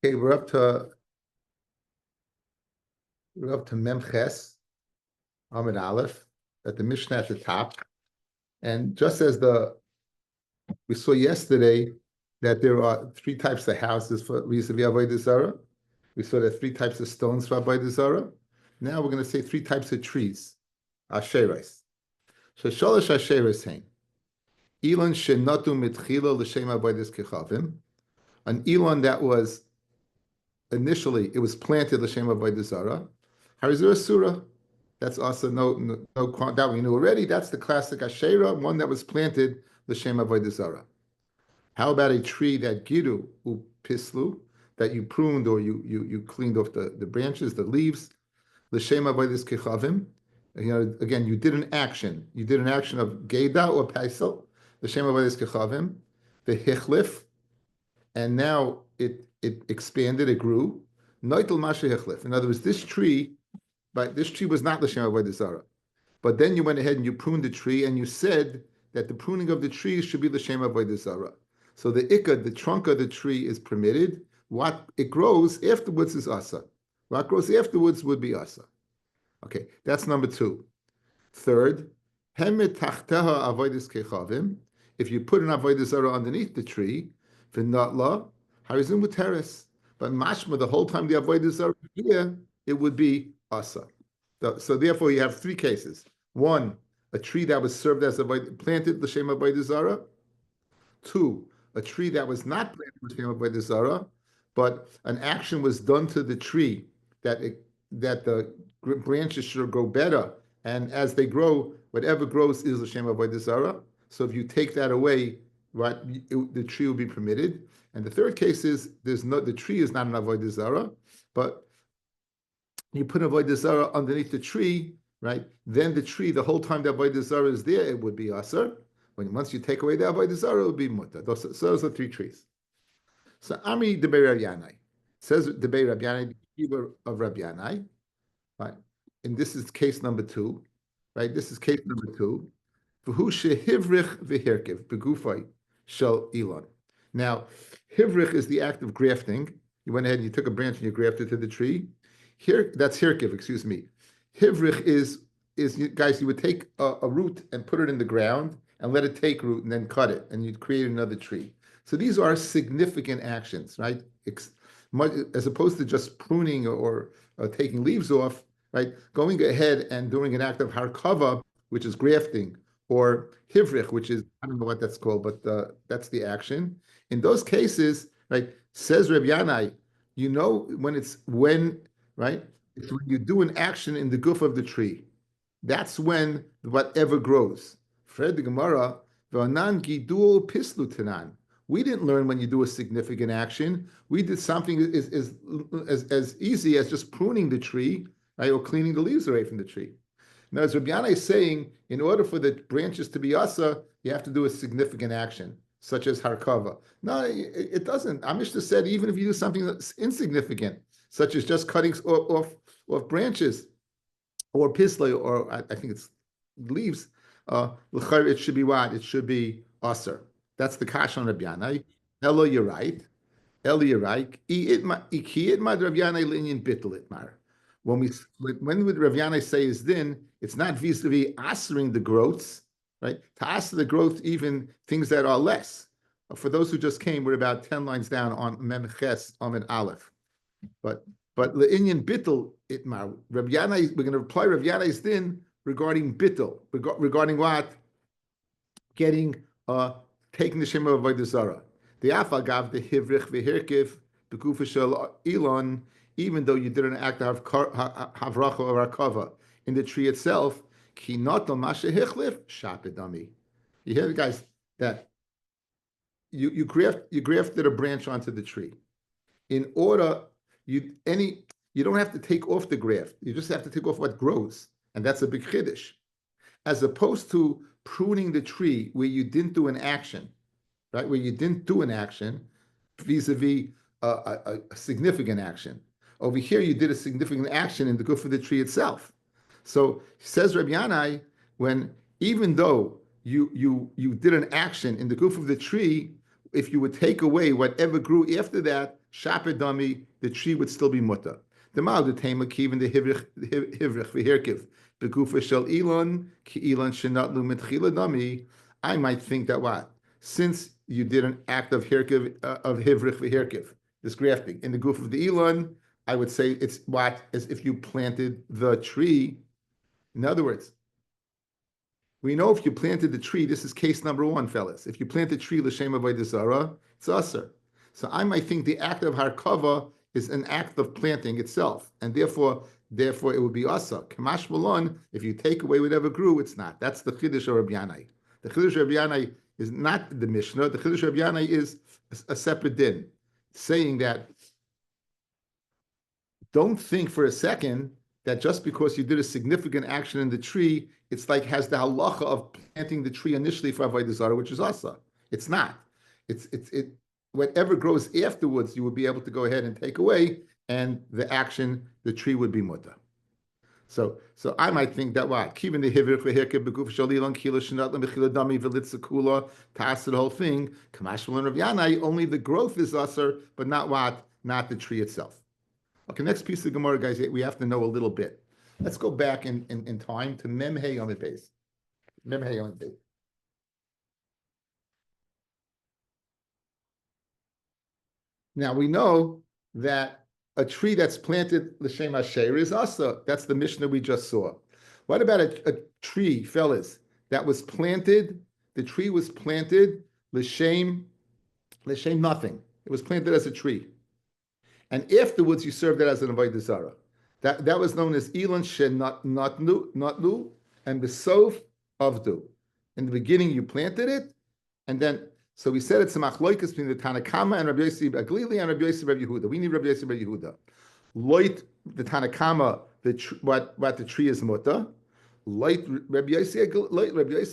Okay, we're up to Memches Amid Aleph at the Mishnah at the top, and just as we saw yesterday that there are three types of houses for vis-a-vis Avodah Zorah. We saw that three types of stones for Avodah Zorah. Now we're going to say three types of trees, Asherais. So Sholosh Asherais Hein. Elon Shenatu Mitchila L'Shem Avodas Kechavim. An Elon that was initially it was planted L'Shem Avodah Zorah. Harizur Surah. That's also no that we knew already. That's the classic Asherah, one that was planted L'Shem Avodah Zorah. How about a tree that giru upislu, that you pruned or you cleaned off the branches, the leaves, L'Shem Avodas Kechavim. Again, you did an action. You did an action of Geda or Paisel, L'Shem Avodas Kechavim, the Hichlif, and now it expanded, it grew. Noitel Masha Hichlif. In other words, this tree was not L'Shem Avodah Zorah. But then you went ahead and you pruned the tree and you said that the pruning of the tree should be L'Shem Avodah Zorah. So the ikad, the trunk of the tree, is permitted. What it grows afterwards is asa. What grows afterwards would be asa. Okay, that's number two. Third, hemet tachteha avodas kechavim. If you put an avodah zarah underneath the tree, v'natla harizim uteres. But mashma, the whole time the avodah zarah here, it would be asa. So therefore, you have three cases. One, a tree that was served as planted l'shem avodah zarah. Two, a tree that was not planted l'shem avodah zarah, but an action was done to the tree that the branches should grow better, and as they grow, whatever grows is l'shem avodah zarah. So if you take that away, right, the tree will be permitted. And the third case is the tree is not an avodah zarah, but you put an avodah zarah underneath the tree, right? Then the tree, the whole time the avodah zarah is there, it would be asar. Once you take away the avodah zarah, it would be mutter. Those are three trees. So Ami Debei Rabbi Yanai says Debei Rabbi Yanai, the of Rabbi Yanai, right? And this is case number two, right? This is case number two. V'hu shehivrich v'hirkiv begufay shel Elon. Now, hivrich is the act of grafting. You went ahead and you took a branch and you grafted to the tree. Here, that's hirkiv. Excuse me. Hivrich is guys. You would take a root and put it in the ground and let it take root and then cut it and you'd create another tree. So these are significant actions, right? As opposed to just pruning or taking leaves off, right? Going ahead and doing an act of harkava, which is grafting, or hivrich, which is, I don't know what that's called, but that's the action. In those cases, right, says Rabbi Yanai, when, right? It's when you do an action in the goof of the tree. That's when whatever grows. Fred the Gemara, v'anan gidul pislu tanan. We didn't learn when you do a significant action. We did something as easy as just pruning the tree, right, or cleaning the leaves away from the tree. Now, as Rabbi Yanai is saying, in order for the branches to be asa, you have to do a significant action, such as harkava. No, it doesn't. Amishta said even if you do something that's insignificant, such as just cutting off branches, or pisle, or I think it's leaves, it should be what? It should be aser. That's the kash on Rabbi Yanai. Elo, you're right. Elo, you're right. When would Rav Yanai say is then, it's not vis-a-vis answering the growths, right? To answer the growth, even things that are less. For those who just came, we're about 10 lines down on Memches Amid Aleph. But le'inyan bittul itmar. Rav Yanai, we're going to reply Rav Yanai's din regarding bittul, regarding what? Getting taking the Shema of Avodah Zarah. The afagav, the hivrich v'hirkiv, the gufa shel Elon, even though you didn't act of havracha or akava in the tree itself, ki notel masha hichlif shapidami. You hear, guys, that you grafted a branch onto the tree. In order, you don't have to take off the graft. You just have to take off what grows, and that's a big chiddush, as opposed to pruning the tree where you didn't do an action, right? Where you didn't do an action vis-a-vis a significant action. Over here, you did a significant action in the goof of the tree itself. So says Rabbi Yanai, even though you did an action in the goof of the tree, if you would take away whatever grew after that, shapidami, the tree would still be mutter. The mal the tema kiven the hivrich v'hirkiv begufa shel elon ki elon shenatlu mitchila dami. I might think that what, since you did an act of hirkiv of hivrich v'hirkiv, this grafting in the goof of the elon, I would say it's what, as if you planted the tree. In other words, we know if you planted the tree, this is case number one, fellas. If you plant the tree l'shem avodah zarah, it's usher. So I might think the act of harkava is an act of planting itself, and therefore it would be usher. Kamash malon, if you take away whatever grew, it's not. That's the chiddush of Rabbi Yanai. The chiddush of Rabbi Yanai is not the Mishnah. The chiddush of Rabbi Yanai is a separate din, saying that don't think for a second that just because you did a significant action in the tree, it's like has the halacha of planting the tree initially for avodah zarah, which is asa. It's not. It's whatever grows afterwards, you would be able to go ahead and take away, and the action, the tree would be mutter. So I might think that what keeping the hivir v'hirkev beguf shalilon kila shenatlam b'chila dami v'litzakula ta'ased the whole thing. Kamashmal and Rav Yanai, only the growth is aser, but not what, not the tree itself. Okay, next piece of Gemara, guys, we have to know a little bit. Let's go back in time to Memhei on the base. Memhei on the base. Now we know that a tree that's planted l'shem hasher is asa. That's the Mishnah we just saw. What about a tree, fellas, that was planted? The tree was planted l'shem nothing. It was planted as a tree. And afterwards, you served it as an avodah zarah. That was known as Elon Shen Notlu and Besof Avdu. In the beginning, you planted it, and then, so we said it's a machloikas between the Tanakama and Rabbi Yossi Aglili and Rabbi Yossi Rabbi Yehuda. We need Rabbi Yossi Rabbi Yehuda. Loit, the Tanakama, what the tree is muta. Loit, Rabbi Yossi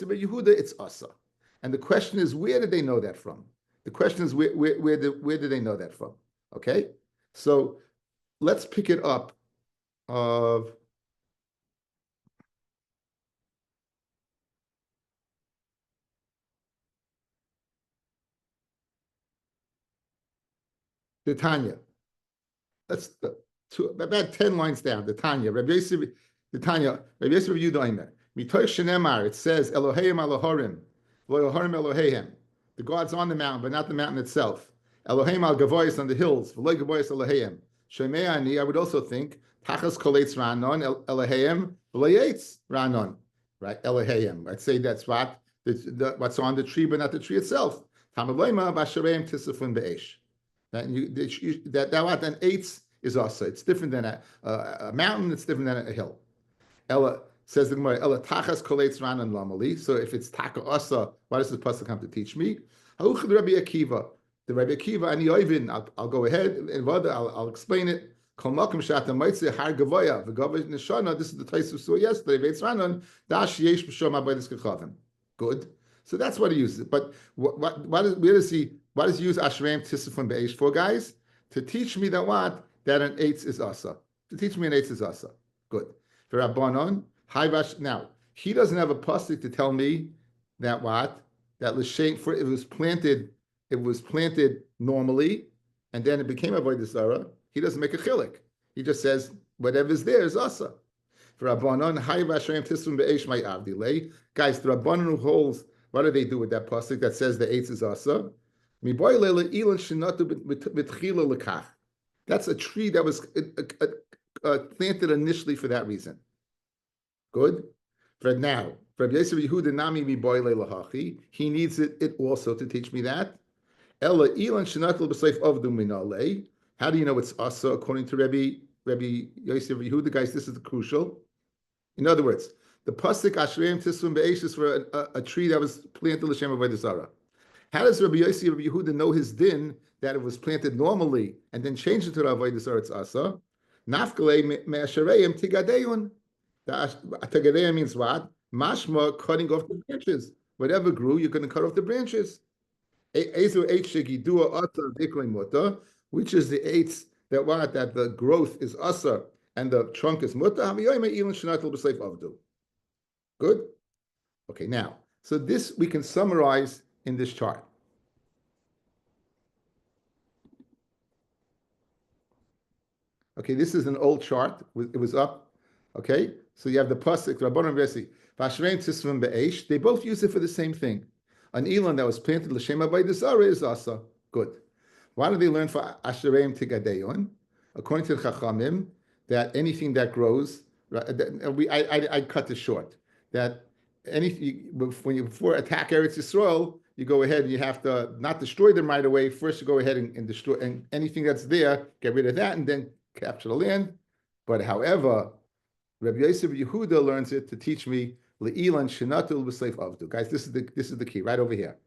Rabbi Yehuda, it's asa. And the question is, where did they know that from? The question is, where did they know that from? Okay? So let's pick it up of the Tanya. That's about 10 lines down. The Tanya. Rabbi Yosef, the Tanya. Rabbi Yosef Yudoimer. Mitoy Shenemar. It says Eloheim Elohorim, Elohorim Eloheim. The God's on the mountain, but not the mountain itself. Eloheim al Gavois on the hills. V'loy Gavois Eloheim. Shemeani. I would also think Tachas Koletz Ranon Eloheim V'loyetz Ranon. Right, Eloheim. I'd say that's what's on the tree, but not the tree itself. Tamaloima Bashareim Tisafun Be'esh. That an eitz is also. It's different than a mountain. It's different than a hill. Ella says the Gemara. Ella tachas koleitz ranan lamali. So if it's taka asa, why does the pasuk come to teach me? Hauch the Rabbi Akiva. The Rabbi Akiva ani oivin. I'll go ahead and I'll explain it. Kol makom shata ma'itze har gavoya v'gavoy neshana. This is the place we saw yesterday. Veitz ranan dash yesh b'shom abayis kechavim. Good. So that's what he uses. But where does he use Ashram Tisafun Be'esh for, guys? To teach me that what? That an eitz is asa. To teach me an eitz is asa. Good. For Rabbanon, now, he doesn't have a pasuk to tell me that what? That l'shem, for it was planted normally, and then it became avodah zarah. He doesn't make a chilik. He just says, whatever's there is asa. For Rabbanon, Ashram Tisafun Be'esh my avdilei. Guys, the Rabbanon who holds, what do they do with that pasuk that says the eitz is asa? That's a tree that was planted initially for that reason. Good. For now, for Yosef Yehuda Nami miboyle lahachi, he needs it also to teach me that. Ella ilan shenatul b'seif avdu minale. How do you know it's asa according to Rabbi Yosef Yehuda? Guys, this is the crucial. In other words, the pasuk Ashreim Tisum Be'esh is for a tree that was planted l'shem avodah zarah. How does Rabbi Yossi Rabbi Yehuda know his din that it was planted normally and then changed it to avodah zarah? It's asa. Nafkale me'ashareim tigadeun. Tigadeun means what? Mashma, cutting off the branches. Whatever grew, you're going to cut off the branches. Ezu eitz shegidua asa v'iklein muta, which is the eitz that what? That the growth is asa and the trunk is muta. Hamiyoyme ilan shenatul b'seif avdu. Good? Okay, now, so this we can summarize in this chart. Okay, this is an old chart. It was up. Okay, so you have the pasuk Rabbanon Vesi Vashrein Tisvim Be'esh. They both use it for the same thing. An elan that was planted l'shem avodah zarah is asa. Good. Why do they learn for Ashereim Tigadeon? According to the Chachamim, that anything that grows, I cut this short. That anything when you before attack Eretz Yisrael, you go ahead and you have to not destroy them right away. First, you go ahead and destroy and anything that's there, get rid of that, and then capture the land. But however, Rabbi Yosef Yehuda learns it to teach me le'ilan shenatul b'seif avdu. Guys, this is the key right over here.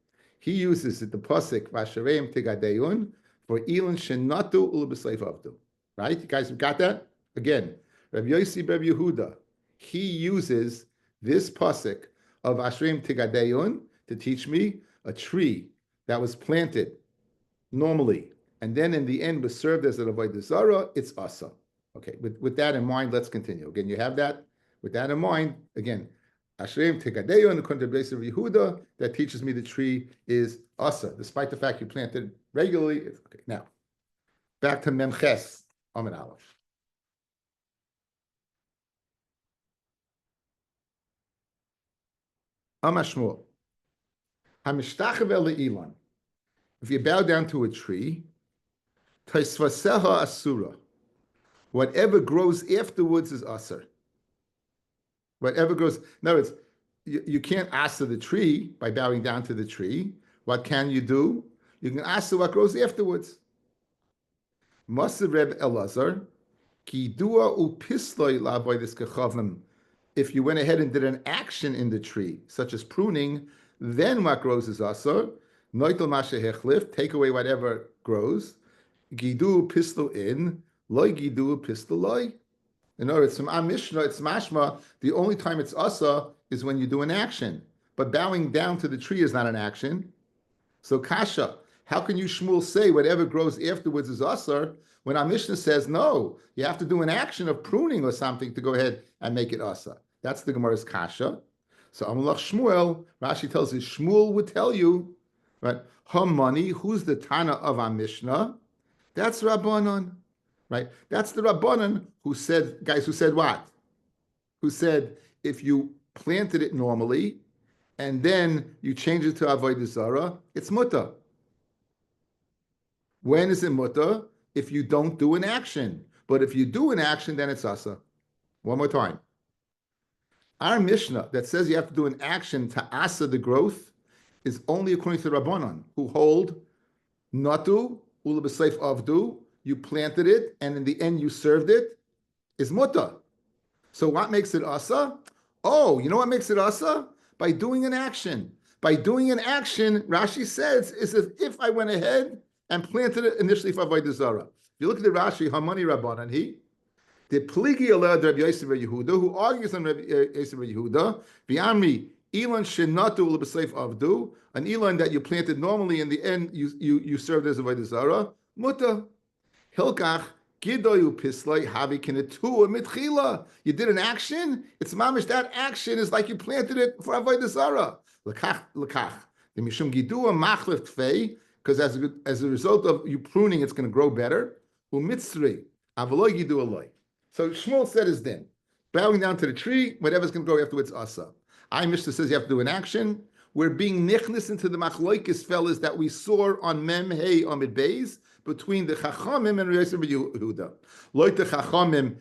He uses it the pasuk vashareim tigadeun for ilan shenatu ul b'seif avdu. Right, you guys have got that again. Rabbi Yosef Yehuda he uses this pasuk of Ashreim Tigadeun to teach me a tree that was planted normally and then in the end was served as an avodah zarah. It's asa. Okay, with that in mind, let's continue. Again, you have that. With that in mind, again, Ashreim Tigadeun, according to the of Yehuda, that teaches me the tree is asa, despite the fact you planted regularly. Okay, now back to Memches Amid Aleph. Amashmul. Hamishtachav Elan. If you bow down to a tree, Taisvaseha Asura. Whatever grows afterwards is Asur. Whatever grows. In other words, you can't asa the tree by bowing down to the tree. What can you do? You can asa what grows afterwards. Maser Reb Elazar, Ki dua upisloi la'avodas kechavim. If you went ahead and did an action in the tree, such as pruning, then what grows is asur. Noitel mashe hechlif, take away whatever grows. Gidu pislu in, loy gidu pislu loy. In other words, from our Mishnah, it's mashma, the only time it's asa is when you do an action. But bowing down to the tree is not an action. So kasha, how can you Shmuel say whatever grows afterwards is asur when our Mishnah says no, you have to do an action of pruning or something to go ahead and make it asa. That's the Gemara's kasha. So Amalach Shmuel, Rashi tells us Shmuel would tell you, right? Hamani, who's the Tana of our Mishnah? That's Rabbanon, right? That's the Rabbanon who said, guys, who said what? Who said if you planted it normally and then you change it to Avodah Zarah, it's mutter. When is it mutter? If you don't do an action. But if you do an action, then it's asa. One more time. Our Mishnah that says you have to do an action to asa the growth is only according to the Rabbanon, who hold natu ula b'seif avdu, you planted it, and in the end you served it, is mutter. So what makes it asa? Oh, you know what makes it asa? By doing an action. By doing an action, Rashi says, is as if I went ahead and planted it initially for Avodah Zarah. If you look at the Rashi, Hamani Rabbanan, the Pligi Alad Rabbi Yosef Yehuda, who argues on Rabbi Yosef Yehuda, V'amri Elon Shenatu L'B'Seif Avdu, an Elon that you planted normally, in the end you served as a Avodah Zarah, Muta Hilkach Gidoyu Pislai Havi Kinetu Mitchila. You did an action. It's mamish. That action is like you planted it for Avodah Zarah. L'kach the Mishum Gidua Machlef Tfei, because as a result of you pruning, it's going to grow better. Umitzri Avaloy Gidu Aloy. So Shmuel said his din. Bowing down to the tree, whatever's going to grow afterwards, asa. I Mishnah says you have to do an action. We're being nichnas into the machloikis fellas that we saw on Mem Hey Amid Beis between the Chachamim and Yosef Yehuda. Loit the Chachamim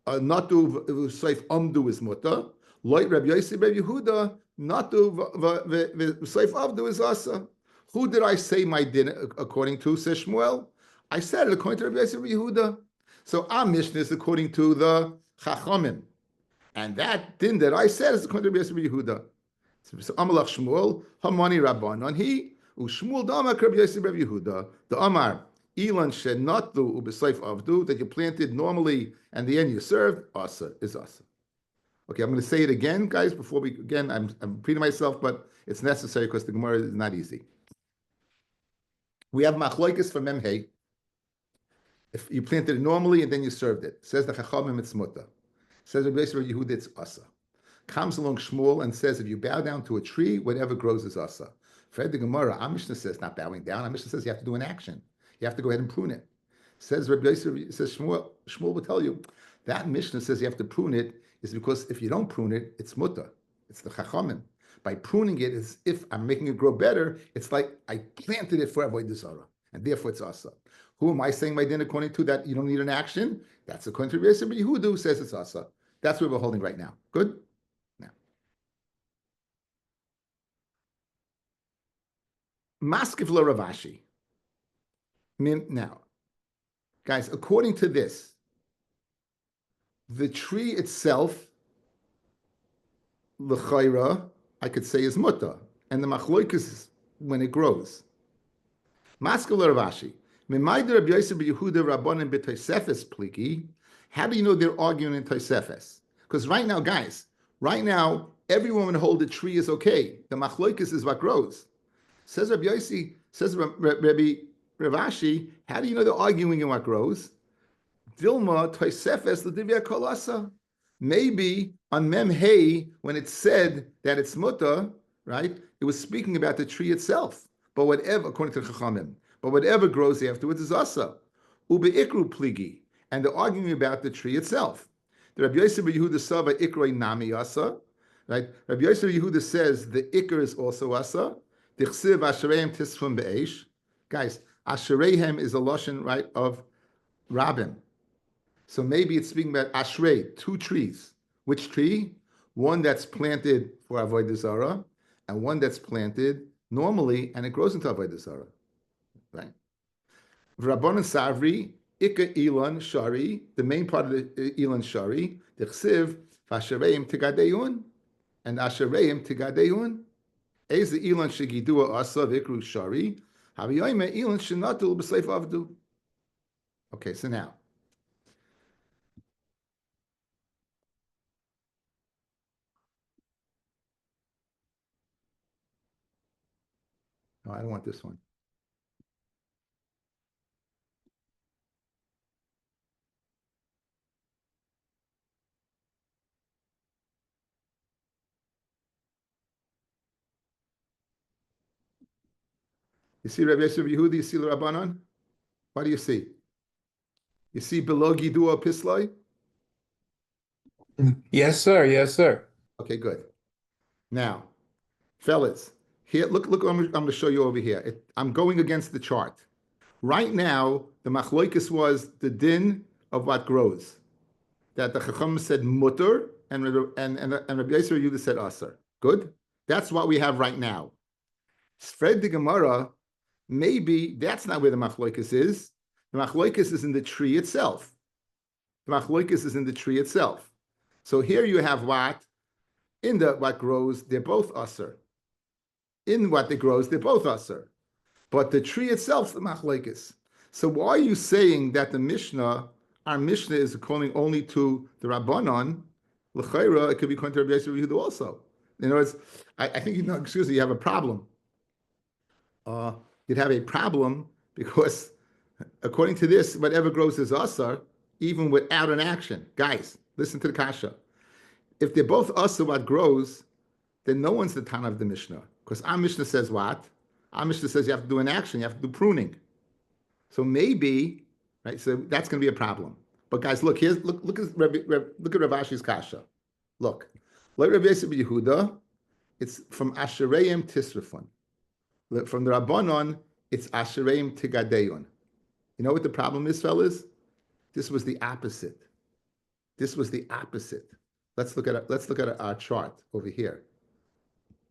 natu v'seif amdu is muta. Loit Rabbi Yosef Yehuda natu v'seif amdu is asa. Who did I say my din according to? Says Shmuel. I said it according to Rabbi Yosef Yehuda. So our Mishnah is according to the Chachamim. And that din that I said is according to Rabbi Yehuda. So Amalach Shmuel, Hamani Rabbanon, he, Ushmuel Damak Rabbi Yosef Yehuda, the Amar, Elan Shenatu Ubesaif Avdu, that you planted normally and the end you served, Asa is Asa. Okay, I'm going to say it again, guys, before we, again, I'm repeating myself, but it's necessary because the Gemara is not easy. We have Machloikis for Memhei. If you planted it normally and then you served it, says the Chachamim it's muta. Says Rabbi Yosef Yehuda it's asa. Comes along Shmuel and says if you bow down to a tree, whatever grows is asa. Fred the Gemara, our Mishnah says not bowing down. Our Mishnah says you have to do an action. You have to go ahead and prune it. Says Rabbi Yosef, says Shmuel will tell you that Mishnah says you have to prune it is because if you don't prune it, it's mutter. It's the chachamim. By pruning it, is if I'm making it grow better, it's like I planted it for Avodah Zorah, and therefore it's asa. Who am I saying by din according to that you don't need an action? That's according to Rabbi Yosef, but Yehuda says it's asa. That's what we're holding right now. Good? Now. Maskif lo Ravashi. Now, guys, according to this, the tree itself, l'chayra, I could say is mutter, and the machloikus is when it grows. Maskil Ravashi. Mimayder Rabbi Yosef Yehuda Rabbanim b'Tosefes pliki. How do you know they're arguing in Tosefes? Because right now, guys, every woman hold a tree is okay. The machloikus is what grows. Says Rabbi Yossi, says Rabbi Ravashi, how do you know they're arguing in what grows? Dilma Tosefes l'divya kolasa. Maybe on Mem Hey, when it said that it's mutter, right? It was speaking about the tree itself. But whatever, according to Chachamim, but whatever grows afterwards is asa. Ube ikru pligi, and they're arguing about the tree itself. The Rabbi Yosef Yehuda Sava ikroi nami asa, right? Rabbi Yosef Yehuda says the ikr is also asa. The chsiv ashereim tisfum be'esh. Guys, ashereim is a lashon, right, of Rabim. So maybe it's speaking about ashrei, two trees. Which tree? One that's planted for Avodah Zorah, and one that's planted normally, and it grows into Avodah Zorah. Right? Rabbanan Savri, Ika Elon Shari, the main part of the Elon Shari, the Chsiv, Vashareim Tigadeyun, and Ashareim Tigadeyun. Ez the Elon Shigidua Asa Vikru Shari, Haviyoime Elon Shinatul B'Seif Avdu. Okay, so now. No, I don't want this one. You see Rabbi Yosef Yehudi, you see the Rabbanon? What do you see? You see below Gidua Pisloi? Yes, sir. Yes, sir. Okay, good. Now, fellas, here, look what I'm going to show you over here. I'm going against the chart. Right now, the machloikis was the din of what grows. That the Chacham said mutter, and Rabbi Yosef Yehuda said aser. Good? That's what we have right now. Sfred the Gemara, maybe that's not where the machloikis is. The machloikis is in the tree itself. The machloikis is in the tree itself. So here you have what? In the what grows, they're both aser. In what it grows, they're both aser. But the tree itself is the machlekes. So why are you saying that the Mishnah, our Mishnah is calling only to the Rabbanon? L'chayra, it could be according to Rabbi Yosef Yehuda also. In other words, I think you have a problem. You'd have a problem because according to this, whatever grows is asar, even without an action. Guys, listen to the kasha. If they're both asar, what grows, then no one's the Tana of the Mishnah. Because our Mishnah says what? Our Mishnah says you have to do an action, you have to do pruning. So maybe, right? So that's going to be a problem. But guys, look at Rav Ashi's kasha. Look, like Rabbi Yosef Yehuda, it's from Ashereim Tisrafon. From the Rabbanon, it's Ashereim Tigadeyon. You know what the problem is, fellas? This was the opposite. This was the opposite. Let's look at our chart over here.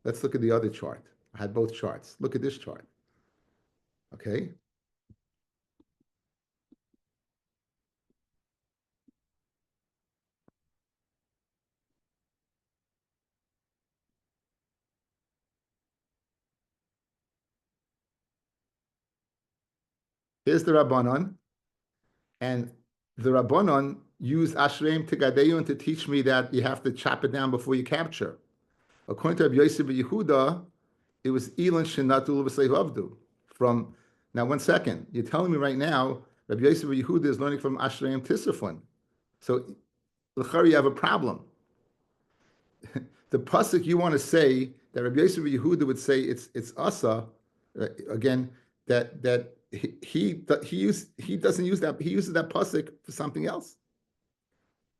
Let's look at the other chart. I had both charts. Look at this chart. Okay. Here's the Rabbanon. And the Rabbanon used Ashreim Tigadeyun to teach me that you have to chop it down before you capture. According to Rabbi Yosef Yehuda, it was Elon Shenatul V'Sleiv Avdu. From now, 1 second. You're telling me right now, Rabbi Yosef Yehuda is learning from Ashreim Tisrafon. So, l'chari, you have a problem. The pasuk you want to say that Rabbi Yosef Yehuda would say it's asa again that he he doesn't use that. He uses that pasuk for something else.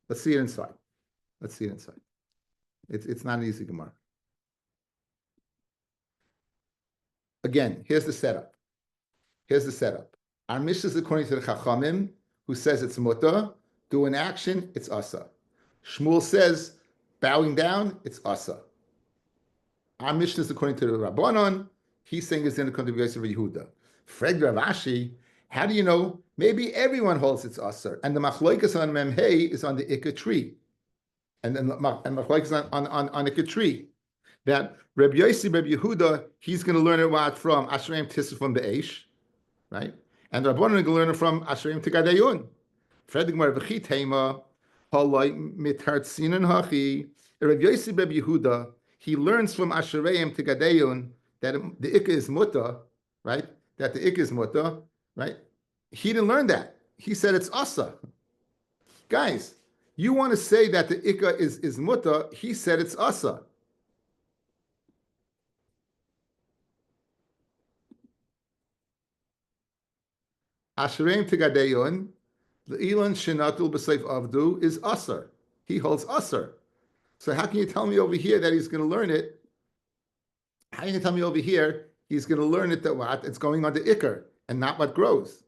Let's see it inside. Let's see it inside. It's not an easy Gemara. Again, here's the setup. Here's the setup. Our Mishnah is according to the Chachamim, who says it's mutter. Do an action, it's asa. Shmuel says, bowing down, it's asa. Our Mishnah is according to the Rabbanon. He's saying it's in the contribution of Yehuda. Fred Rav Ashi, how do you know? Maybe everyone holds it's asa. And the machloikas on Memhei is on the Ikka tree. And then machloikas on Ikka tree. That Reb Yossi, Reb Yehuda, he's going to learn it what from Asherim Tisufim Be'esh, right? And the Rabbanon are going to learn it from Asherim Tigadayun. Fredig Mar V'chi Tema, Halai Mitartzinan Hachi. Reb Yossi, Reb Yehuda, he learns from Asherim Tigadayun that the Ikka is Mutta, right? That the Ikka is Mutta, right? He didn't learn that. He said it's Asa. Guys, you want to say that the Ikka is Mutta, he said it's Asa. Asherim Tigadayun, the Elon Shinatul B'Seif Avdu is Asar. He holds Asar. So how can you tell me over here that he's going to learn it? How can you tell me over here he's going to learn it that what? It's going on the Iker and not what grows.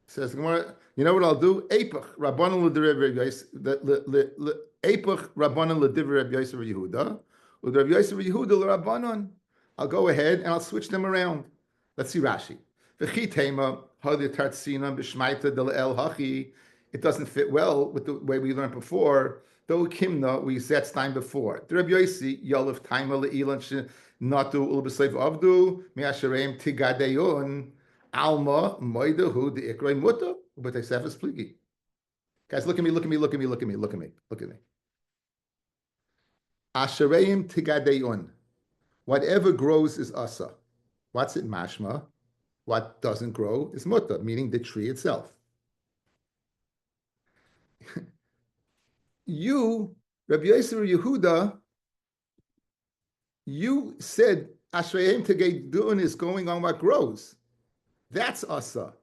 Says, you know what I'll do? Eipach Rabbanan l'divrei Eipach Rabbanan l'divrei Rabbi Yosef Yehuda, l'Rabbi Yosef Yehuda l'Rabbanan. I'll go ahead and I'll switch them around. Let's see Rashi. It doesn't fit well with the way we learned before. Though Kimna, we said time before. The Rabbi Yossi, Yolif Taima Le'ilan Natu Ulbesleif Avdu, Measharem Tigadeyon, Alma, Moidahu, the Ikroi Mutta, but they say it's pligi. Guys, look at me, look at me, look at me, look at me, look at me, look at me. Ashareim Tigadeyon. Whatever grows is asa. What's it mashma? What doesn't grow is mutta, meaning the tree itself. You, Rabbi Yosef Yehuda, you said Ashrayim Tegedun is going on what grows. That's asa.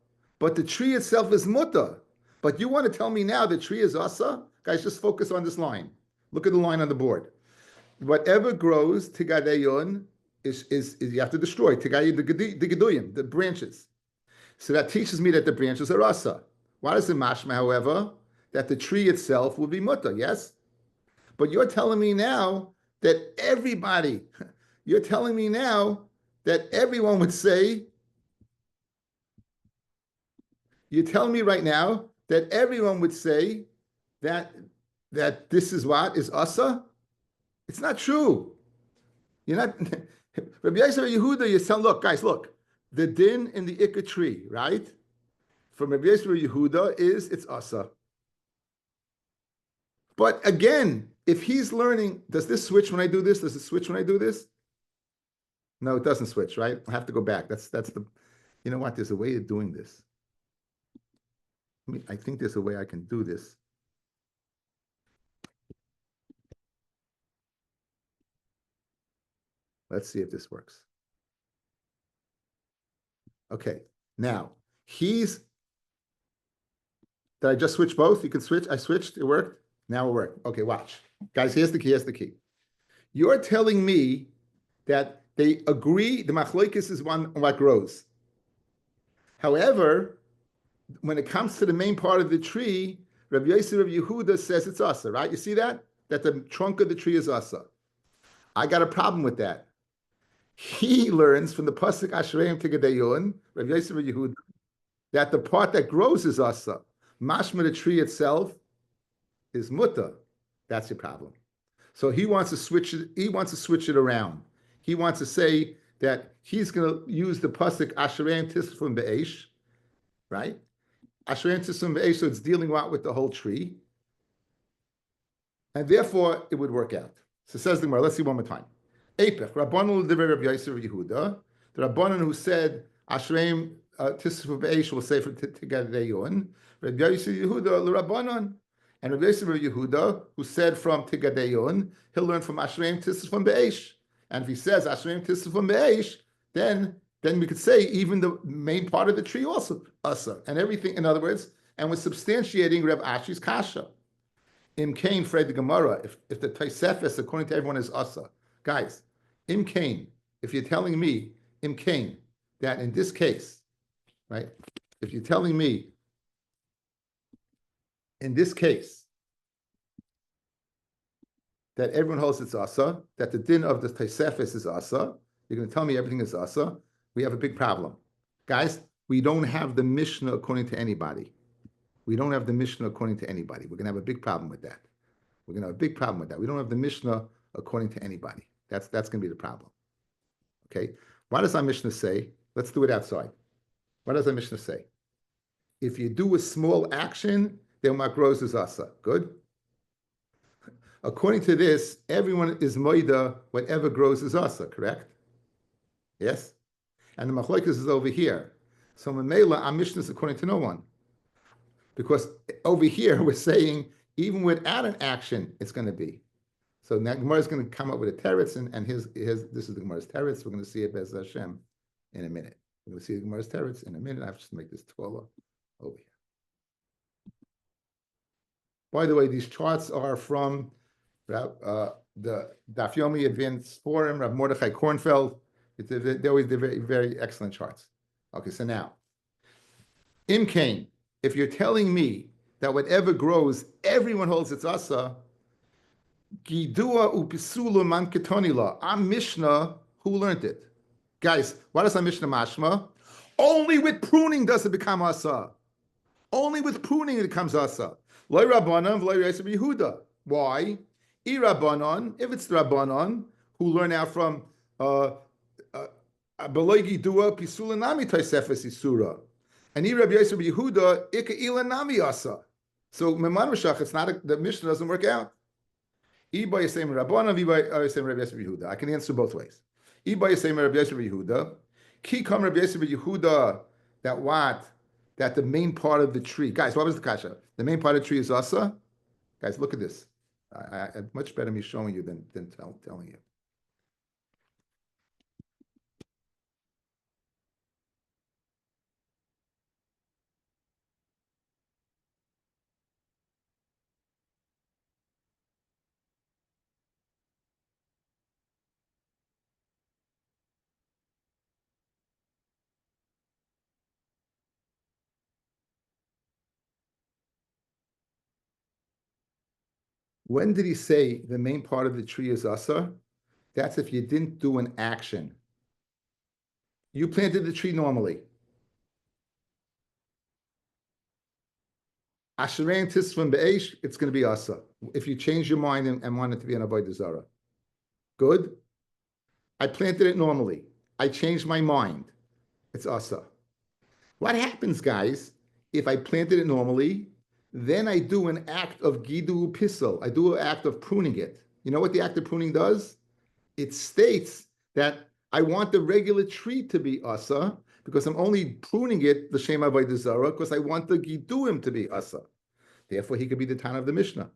But the tree itself is mutta. But you want to tell me now the tree is asa? Guys, just focus on this line. Look at the line on the board. Whatever grows, Tigadeyun, is you have to destroy the geduyim, the branches. So that teaches me that the branches are asa. Why does it mashma, however, that the tree itself will be mutta? Yes, but you're telling me now that everybody, you're telling me now that everyone would say. You're telling me right now that everyone would say that this is what is asa. It's not true. You're not. Rabbi Yosef Yehuda, you tell, look, guys, look, the din in the ikka tree, right? From Rabbi Yosef Yehuda is it's asa. But again, if he's learning, does this switch when I do this? Does it switch when I do this? No, it doesn't switch, right? I have to go back. That's the, you know what? There's a way of doing this. I think there's a way I can do this. Let's see if this works. Okay, now did I just switch both? You can switch. I switched, it worked. Now it worked. Okay, watch. Guys, here's the key. You're telling me that they agree the machlokes is one what grows. However, when it comes to the main part of the tree, Rabbi Yosef Rabbi Yehuda says it's asa, right? You see that? That the trunk of the tree is asa. I got a problem with that. He learns from the pasuk Ashereim Tigadayun, Rabbi Yosef Rabbi Yehuda, that the part that grows is asa. Mashma, the tree itself, is mutta. That's your problem. So he wants to switch it. He wants to switch it around. He wants to say that he's going to use the pasuk Ashereim Tisufim Be'esh, right? Ashereim Tisufim Be'esh, so it's dealing with the whole tree, and therefore it would work out. So says the Gemara. Let's see one more time. Eipech Rabbanan l'divrei Rabbi Yosef Yehuda. The Rabbanan who said Ashereim Tisufim Be'esh will say for Tigadeyun. Rabbi Yosef Yehuda l'Rabbanan. And Rabbi Yosef Yehuda, who said from Tigadeyun, he'll learn from Ashereim Tisufim Be'esh. And if he says Ashereim Tisufim Be'esh, then then we could say even the main part of the tree also asa and everything. In other words, and we're substantiating Reb Ashi's kasha. Im Kain, Fred the Gemara, if the Tosefes, according to everyone, is asa. Guys, Im Kain, if you're telling me, Im Kain, that in this case, right, if you're telling me, in this case, that everyone holds it's asa, that the din of the Tosefes is asa, you're going to tell me everything is asa, we have a big problem. Guys, we don't have the Mishnah according to anybody. We don't have the Mishnah according to anybody. We're going to have a big problem with that. We're going to have a big problem with that. We don't have the Mishnah according to anybody. That's going to be the problem. Okay? What does our Mishnah say? Let's do it outside. What does our Mishnah say? If you do a small action, then what grows is asa. Good? According to this, everyone is moida, whatever grows is asa, correct? Yes? And the machlokes is over here. So Mamela, our Mishnah is according to no one. Because over here, we're saying, even without an action, it's going to be. So now Gemara is going to come up with a teretz, and his this is the Gemara's teretz. We're going to see it Bez Hashem in a minute. We're going to see the Gemara's teretz in a minute. I have to make this taller over here. By the way, these charts are from the Daf Yomi Advanced Forum, Rav Mordechai Kornfeld. They're always very, very excellent charts. Okay, so now, Im Kain, if you're telling me that whatever grows, everyone holds its asa, Gidua upisulu man ketonila. I'm Mishnah, who learned it? Guys, what is our Mishnah mashma? Only with pruning does it become asa. Only with pruning it becomes asa. Loy Rabbanon, v'loy Reisa Yehuda. Why? I Rabbanon, if it's the Rabbanon, who learn out from Beloy Gidua pisula nami taisefes isura. And I Rabbi Yosef Yehuda, Ika Ila Nami Asa. So Meman Rishach, it's not the Mishnah doesn't work out. I by Yisem Rabbanon, I by Yisem Rabbi Yosef Yehuda. I can answer both ways. I by Yisem Rabbi Yosef Yehuda. Ki come Rabbi Yosef Yehuda. That what? That the main part of the tree. Guys, what was the kasha? The main part of the tree is Asa. Guys, look at this. Much better me showing you than telling you. When did he say the main part of the tree is Asa? That's if you didn't do an action. You planted the tree normally. Asherein tisfun be'esh, it's going to be Asa. If you change your mind and want it to be an Avodah Zorah. Good? I planted it normally. I changed my mind. It's Asa. What happens, guys, if I planted it normally, then I do an act of Gidu Pisel. I do an act of pruning it. You know what the act of pruning does? It states that I want the regular tree to be Asa, because I'm only pruning it, the Shem Avodah Zarah, because I want the Giduim to be Asa. Therefore, he could be the Tan of the Mishnah.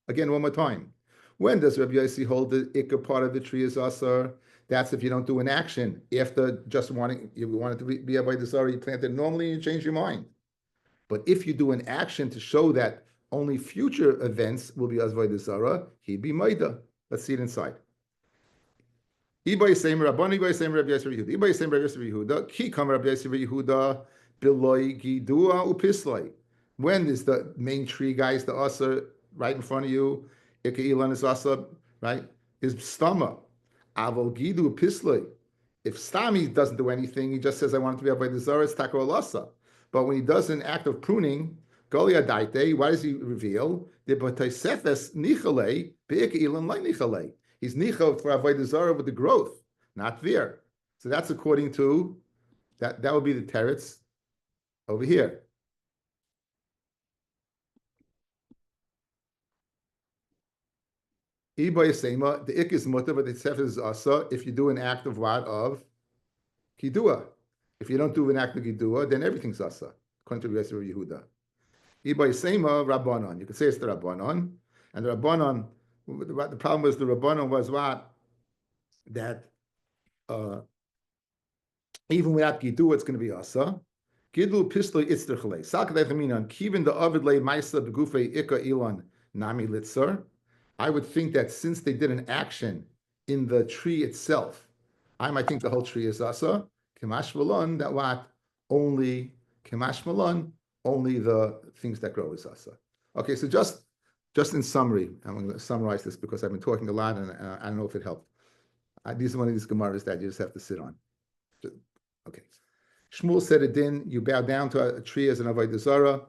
Again, one more time. When does Rabbi Yossi hold the Ikka part of the tree is Asa? That's if you don't do an action. After just wanting, you want it to be Avodah Zarah, you plant it normally and you change your mind. But if you do an action to show that only future events will be Avodah Zarah, he'd be Maida. Let's see it inside. When is the main tree, guys, the asa right in front of you? Ika ilan is asa, right? Is stama. Avol gidu pisloi. If Stami doesn't do anything, he just says, I want it to be Avodah Zarah, it's Taka Olasa. But when he does an act of pruning, Golia Daite, why does he reveal? He's nicha for Avodah Zarah with the growth, not there. So that's according to, that would be the teretz over here. The ik is mutter, but the tzef is asa if you do an act of what? Of kidua. If you don't do an act of kidua, then everything's asa, according to the rest of Yehuda. Ibai sema rabbanon. You could say it's the rabbanon, and the rabbanon. The problem was the rabbanon was what? That Even without Gidu, it's going to be Asa. Gidlu Pistol Itzterchale. Salkadechaminan, Kivin the Avidle Maisa Begufe Ika Elon Nami Litzar. I would think that since they did an action in the tree itself, I might think the whole tree is Asa. Kemash Malon, that what? Only Kemash Malon, only the things that grow is Asa. Okay, so just in summary, I'm going to summarize this because I've been talking a lot and I don't know if it helped. These are one of these Gemaras that you just have to sit on. Okay. Shmuel said a din, you bow down to a tree as an Avodah Zorah,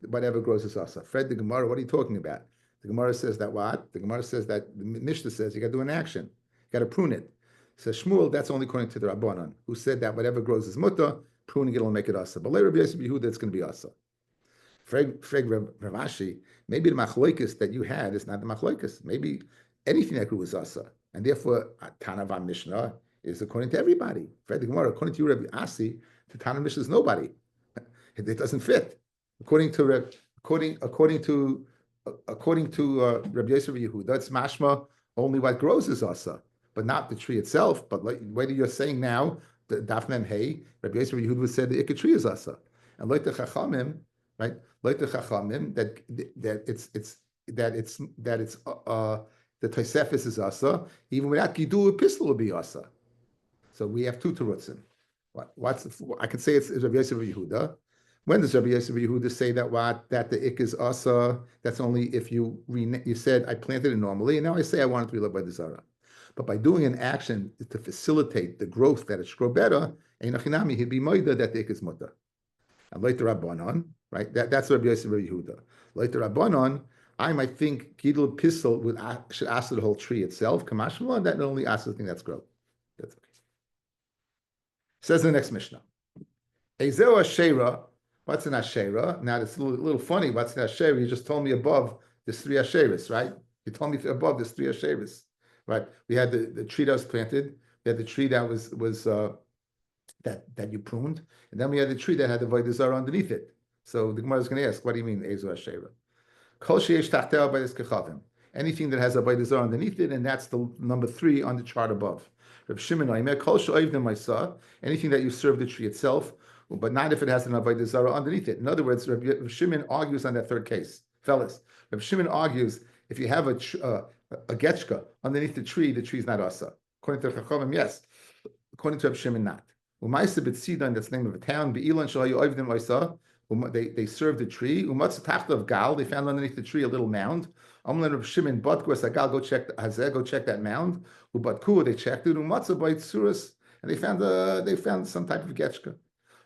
whatever grows is Asa. Fred the Gemara, what are you talking about? The Gemara says that what? The Gemara says that the Mishnah says you got to do an action. You got to prune it. Says Shmuel, that's only according to the Rabbanan, who said that whatever grows is mutter, pruning it will make it Asa. But later Rabbi Yehuda, it's going to be Asa. Freg Rav Ashi, maybe the machloikis that you had is not the machloikis. Maybe anything that grew is Asa. And therefore, Tanav Mishnah is according to everybody. According to you, Rabbi Asi, the Tana Mishnah is nobody. It doesn't fit. According to Rabbi Yosef Yehuda, it's mashma only what grows is asa, but not the tree itself. But like whether you're saying now the Daf Mem Hey, Rabbi Yosef Yehuda said the ikka tree is asa, and like the Chachamim, right? Like the Chachamim that it's the Tosefis is asa, even without Gidu, a pistol will be asa. So we have two terutzim. I can say it's Rabbi Yosef Yehuda. When does Rabbi Yosef Yehuda say that the ik is asa? That's only if you said I planted it normally, and now I say I want it to be led by the Zorah. But by doing an action to facilitate the growth that it should grow better, Einachinami, he'd be moida that the ik is mutter. And later Rabbanon, right? That's Rabbi Yosef Yehuda. Later Rabbanon, I might think Gidul Pistol should asa the whole tree itself. Kamashma, that not only asa the thing that's growth. That's okay. Says the next Mishnah. Ezeu Ashera. What's an Asherah? Now it's a little funny. What's an Asherah? You just told me above there's three Asherahs, right? You told me above there's three Asherahs, right? We had the tree that was planted. We had the tree that was that you pruned, and then we had the tree that had the Avodah Zarah underneath it. So the Gemara is going to ask, what do you mean Ezu Asherah? Kol sheyesh tachteh avodas kechavim. Anything that has a Avodah Zarah underneath it, and that's the number 3 on the chart above. Reb Shimon Oimer, Kol she'oivdim Maisa. Anything that you serve the tree itself, but not if it has an Avodah Zarah underneath it. In other words, Reb Shimon argues on that third case. Fellas, Reb Shimon argues if you have a getchka underneath the tree is not asa. According to Chachamim, yes. According to Reb Shimon, not. Umaisa b'tzidan, that's the name of a town. Be'ilan shalayu oivdim oisa. They served the tree. Umatz tachta of gal. They found underneath the tree a little mound. Amlan Reb Shimon batku asagal. Go check that mound. Ubatku, they checked it. Umatza b'it suras, and they found some type of getchka.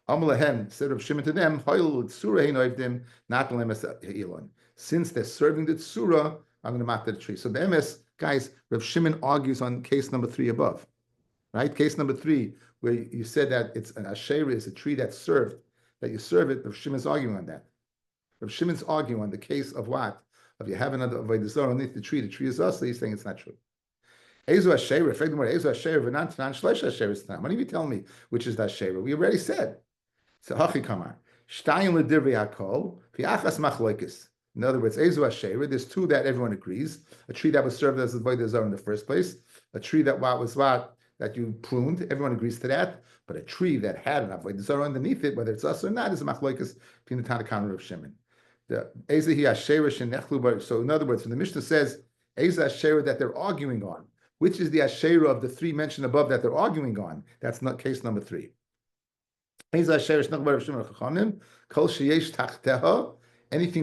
Amalahem said Reb Shimon to them, since they're serving the tzura, I'm going to matter the tree. So the MS, guys, Reb Shimon argues on case number 3 above, right? Case number 3, where you said that it's an asherah is a tree that's served, that you serve it. Reb Shimon's arguing on that. Reb Shimon's arguing on the case of what? If you have another Avodah Zarah underneath the tree is us, so he's saying it's not true. Ezu asherah, Ezu asherah, v'nan tanan shlesh asherah. What do you tell me which is the asherah? We already said. So hachi kamar shtayim ledirvei hakol v'achas machloikis. In other words, ezu asherah. There's 2 that everyone agrees. A tree that was served as a Avodah Zarah in the first place. A tree that that you pruned. Everyone agrees to that. But a tree that had an Avodah Zarah underneath it, whether it's us or not, is a machloikis between the Tanakh and Reb Shimon. The ezu hi asherah shenechlu. So in other words, when the Mishnah says ezu asherah that they're arguing on, which is the asherah of the 3 mentioned above that they're arguing on? That's not case number 3. Anything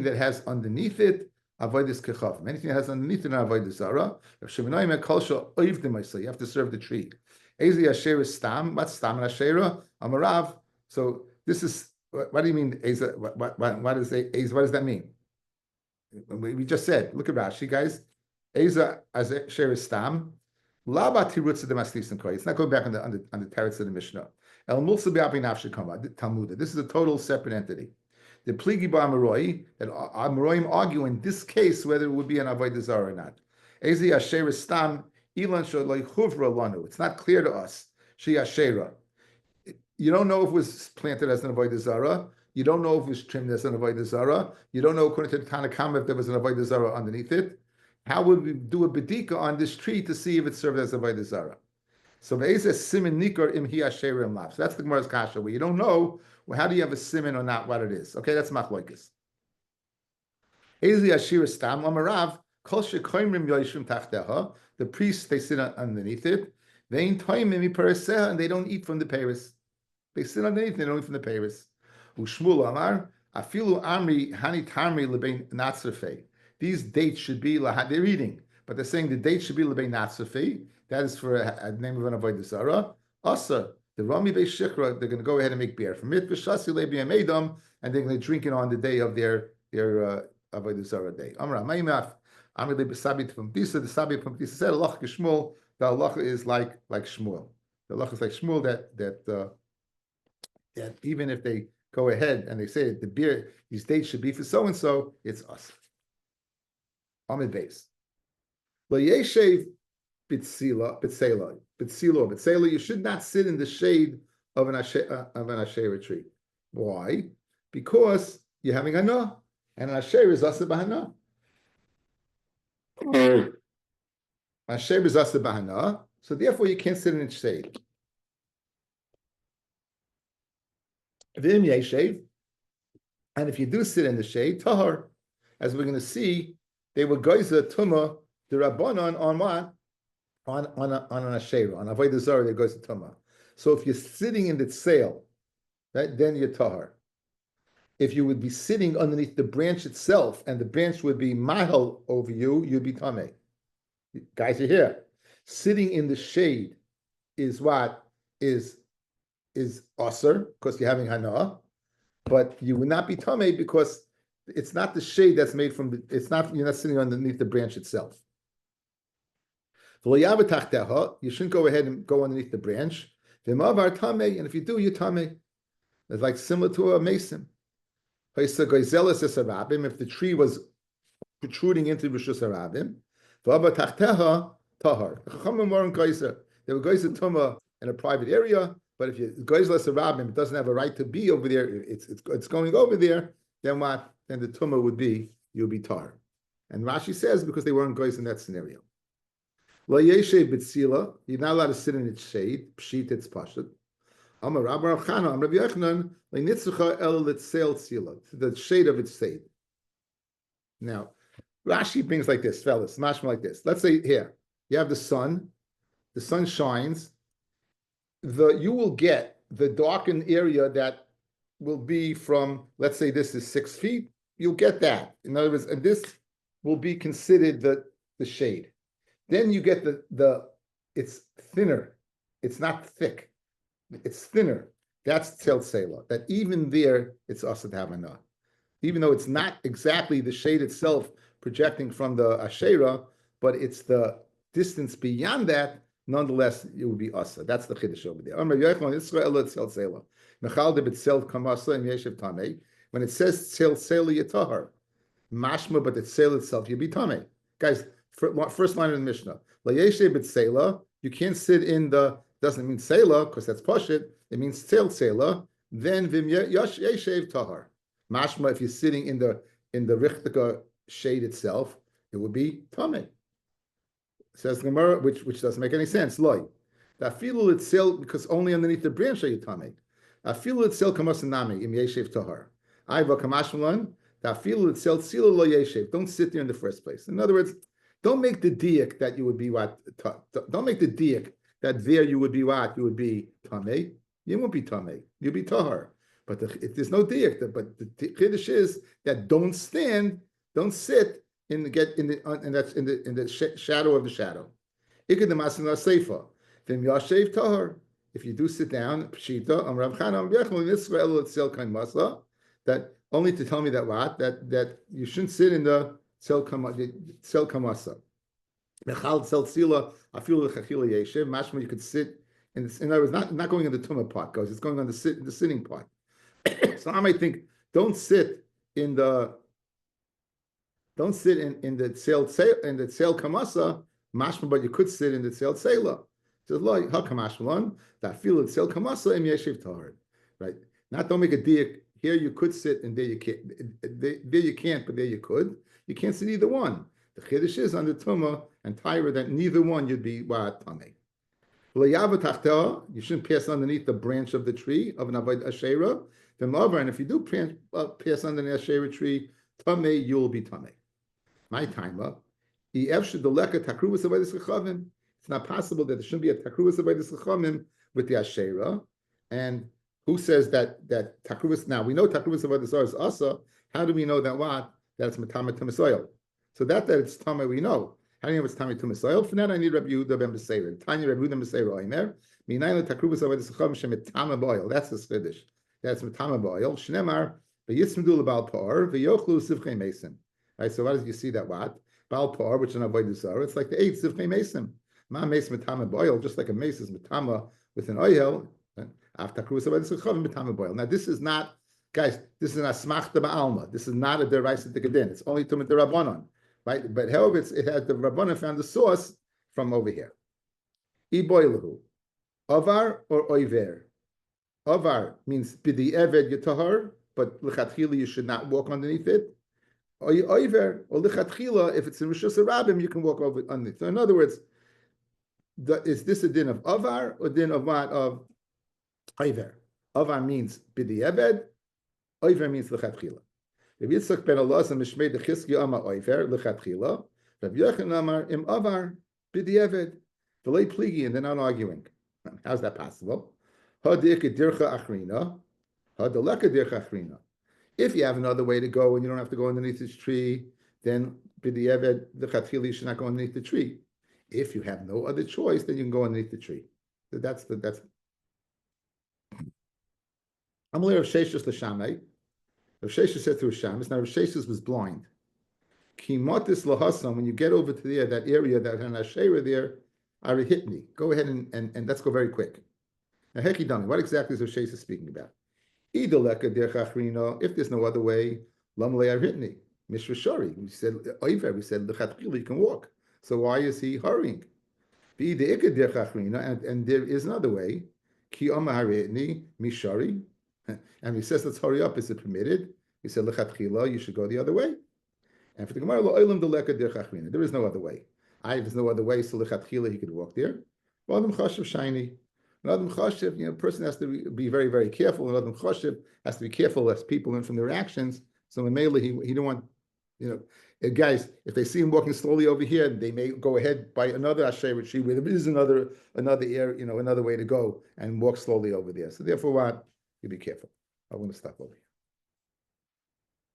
that has underneath it, avodas kechavim. Anything that has underneath it, avodas zara. You have to serve the tree. Stam. What's stam and asherah? Amarav. So this is what do you mean? What does that mean? We just said. Look at Rashi, guys. Asherah stam. It's not going back on the parrots of the Mishnah. El Mulsa Talmud. This is a total separate entity. The Pligi Bar Maroi, that Amoraim argue in this case whether it would be an Avodah Zarah or not. Ezi Asherah Stam Ilan Shaloi Chuvra Lanu. It's not clear to us. She Asherah. You don't know if it was planted as an Avodah Zarah. You don't know if it was trimmed as an Avodah Zarah. You don't know according to the Tanakhama if there was an Avodah Zarah underneath it. How would we do a bedika on this tree to see if it served as a Avodah Zarah? So there's a simin nikar im hi asher im lav. So that's the Gemara's kasha, where you don't know, well, how do you have a simin or not, what it is. Okay, that's machlokes. Ezi ashir stam amarav kol shekoimrim yoishim tachteha. The priests, they sit underneath it. They ain't toimim mi and they don't eat from the paris. They sit underneath, they don't eat from the paris. Ushmul amar afilu amri hani tamri lebein natzrefei. These dates should be they're eating, but they're saying the dates should be lebein natzrefei. That is for a name of an avodah Zorah. Also, the Rami Beis Shikra, they're going to go ahead and make beer from it. V'shasi lebi amedam, and they're going to drink it on the day of their avodah Zorah day. Amra Maimaf, Amri lebi sabit from Pisa. The sabit from Pisa said Allah Shmuel. The Allah is like Shmuel. The Allah is like Shmuel that even if they go ahead and they say the beer, these dates should be for so and so, it's us. Amid base. Lo yeshev Bitsila, you should not sit in the shade of an Asherah tree. Why? Because you're having hana, and an Asherah is asa bahana. Asherah is asa bahana, so therefore you can't sit in its shade. V'im yeshev, and if you do sit in the shade, tahar, as we're going to see, they were geyser tuma the rabbanon on what? On an Asherah, on Avodah Zorah, that goes to Tumah. So if you're sitting in the sail, right, then you're Tahar. If you would be sitting underneath the branch itself, and the branch would be mahal over you, you'd be Tameh. Guys are here. Sitting in the shade is what? Is Aser, because you're having Hana, but you would not be Tameh because it's not the shade that's made from you're not sitting underneath the branch itself. You shouldn't go ahead and go underneath the branch. And if you do, you're tameh. It's like similar to a mason. If the tree was protruding into Rishus Harabim, they were geyser tumah in a private area, but if you geyser Harabim, it doesn't have a right to be over there. It's going over there. Then what? Then the tumah would be you'll be tar. And Rashi says because they weren't geyser in that scenario. Lo yeshev b'tzila, you're not allowed to sit in its shade. Pshit, it's pashut. Amar Rabbi Chana, Amar Rabbi Yochanan, le'nitzcha el l'tzeil tzila, the shade of its shade. Now, Rashi brings like this, fellas, mashma like this. Let's say here, you have the sun shines. You will get the darkened area that will be from, let's say this is 6 feet, you'll get that. In other words, and this will be considered the shade. Then you get it's thinner. It's not thick. It's thinner. That's Tel Sela. That even there, it's Asad Havana. Even though it's not exactly the shade itself projecting from the Asherah, but it's the distance beyond that, nonetheless, it would be Asa. That's the Chiddush over there. When it says Tel Sela Yatahar, Mashma, but the Sela itself, you'd be Tameh. Guys, first line of the Mishnah. You can't sit in doesn't mean Sela, because that's Pashit, it means Tel Sela, then Vim Yeshev Tahar. Mashma, if you're sitting in the Richtika shade itself, it would be Tameh. Says the Gemara, which doesn't make any sense. Loi. Afilu itself, because only underneath the branch are you Tameh. Afilu itself kamasanami im Yeshev Tahar. Aiva Kamashmalan, Afilu itself Sila lo Yeshev. Don't sit there in the first place. In other words, don't make the diak that you would be what. Don't make the diak that there you would be what. You would be tamei. You won't be tamei. You'll be tahar. But there's no diak. But the chiddush is that don't sit in the shadow of the shadow. Ikad the masna seifa. Vim yashev tahar. If you do sit down, pshita amrav chanam yechol Israel etzel kain masla. That only to tell me that what that you shouldn't sit in the Sel kamasa. Mechal sel sila afilu lechachila yeshev. Mashma, you could sit in other words, not going in the tumah part, because it's going on the sitting part. So I might think, don't sit in the sel kamasa mashma, but you could sit in the sel sela. Says lo hakamashmalan that feel the sel kamasa im yeshev tahar. Right? Not don't make a diak. Here you could sit and there you can't. There you can't, but there you could. You can't sit either one. The chiddush is under Tumah and Tyra that neither one you'd be what tamei. You shouldn't pass underneath the branch of the tree of an avodah asherah. And if you do pass underneath the asherah tree, tamei, you will be tamei. My timer. It's not possible that there shouldn't be a takruvas avodas chachamim with the asherah. And who says that takruvas? Now we know takruvas avodas Zorah is asa. How do we know that what? That it's matama tumasoil. So that it's tama we know. How do you know it's tama tumasoil? For that I need Rabbi Yehuda ben Beseir. Tanya Rabbi Yehuda ben Beseir oimer. Minayla takruvas avodas chachamim shemitama boil. That's the chiddush. That's matama boil. Shnemar v'yitzmdu lebal par v'yochlu sivchei mesim. Right. So why does you see that what? Bal par, which is an avodah Zorah, it's like the 8 sivchei mesim. Ma mes matama boil, just like a mace is matama with an oil. After takruvas avodas chachamim matama boil. Now this is not. Guys, this is an asmachta ba'alma. This is not a deraisa dekadin. It's only to the rabbanon, right? But however, it has the rabbanon found the source from over here. Iboilahu, avar or oiver. Avar means bidi eved yitahar, but lechatchila you should not walk underneath it. Oiver or lechatchila, if it's in rishus harabim, you can walk over underneath. So in other words, is this a din of avar or din of what of oiver? Avar means bidi eved. Oiver means lechatchila. Rabbi Yitzchak ben Elazar mishmei dechizkiya amar oiver lechatchila. Rabbi Yochanan amar im avar b'di'eved v'lei pligi, and they're not arguing. How's that possible? Hadika dircha achrina, hadaleka dircha achrina. If you have another way to go and you don't have to go underneath this tree, then b'di'eved lechatchila you should not go underneath the tree. If you have no other choice, then you can go underneath the tree. So that's. Amalei Rav Sheshes l'shamei. Rav Sheshes said to Hashamis, now Rav Sheshes was blind. Kimotis lahasam, when you get over to there, that area, that an asherah there, are hitni. Go ahead and let's go very quick. Now, Heki Dami, what exactly is Rav Sheshes speaking about? Idoleka derech achrina, if there's no other way, lamlei arhitni. Mishra Shari, we said, Oiver, we said, lechatchila, you can walk. So why is he hurrying? And there is another way. Ki amar harhitni, mishari. And he says, let's hurry up. Is it permitted? He said, lechatchila, you should go the other way. And for the Gemara, there is no other way. There's no other way, so lechatchila, he could walk there. Adam chashiv shiny. Adam chashiv, a person has to be very, very careful. And Adam chashiv has to be careful as people learn from their actions. So mainly, he don't want, guys, if they see him walking slowly over here, they may go ahead by another asherah tree where there is another area, another way to go and walk slowly over there. So therefore, what? You be careful. I want to stop over here.